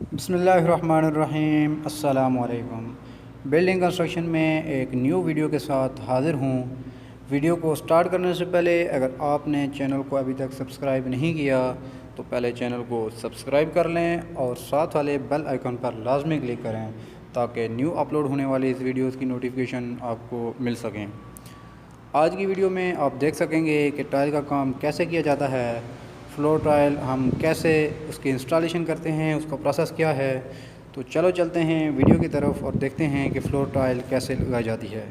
बिस्मिल्लाहिर्रहमानिर्रहीम अस्सलामुअलैकुम। Building construction में एक न्यू वीडियो के साथ हाज़िर हूँ। वीडियो को स्टार्ट करने से पहले अगर आपने चैनल को अभी तक सब्सक्राइब नहीं किया तो पहले चैनल को सब्सक्राइब कर लें और साथ वाले बेल आइकन पर लाजमी क्लिक करें ताकि न्यू अपलोड होने वाली इस वीडियोस की नोटिफिकेशन आपको मिल सकें। आज की वीडियो में आप देख सकेंगे कि टाइल का काम कैसे किया जाता है, फ्लोर टाइल हम कैसे उसकी इंस्टॉलेशन करते हैं, उसका प्रोसेस क्या है। तो चलो चलते हैं वीडियो की तरफ और देखते हैं कि फ्लोर टाइल कैसे लगाई जाती है।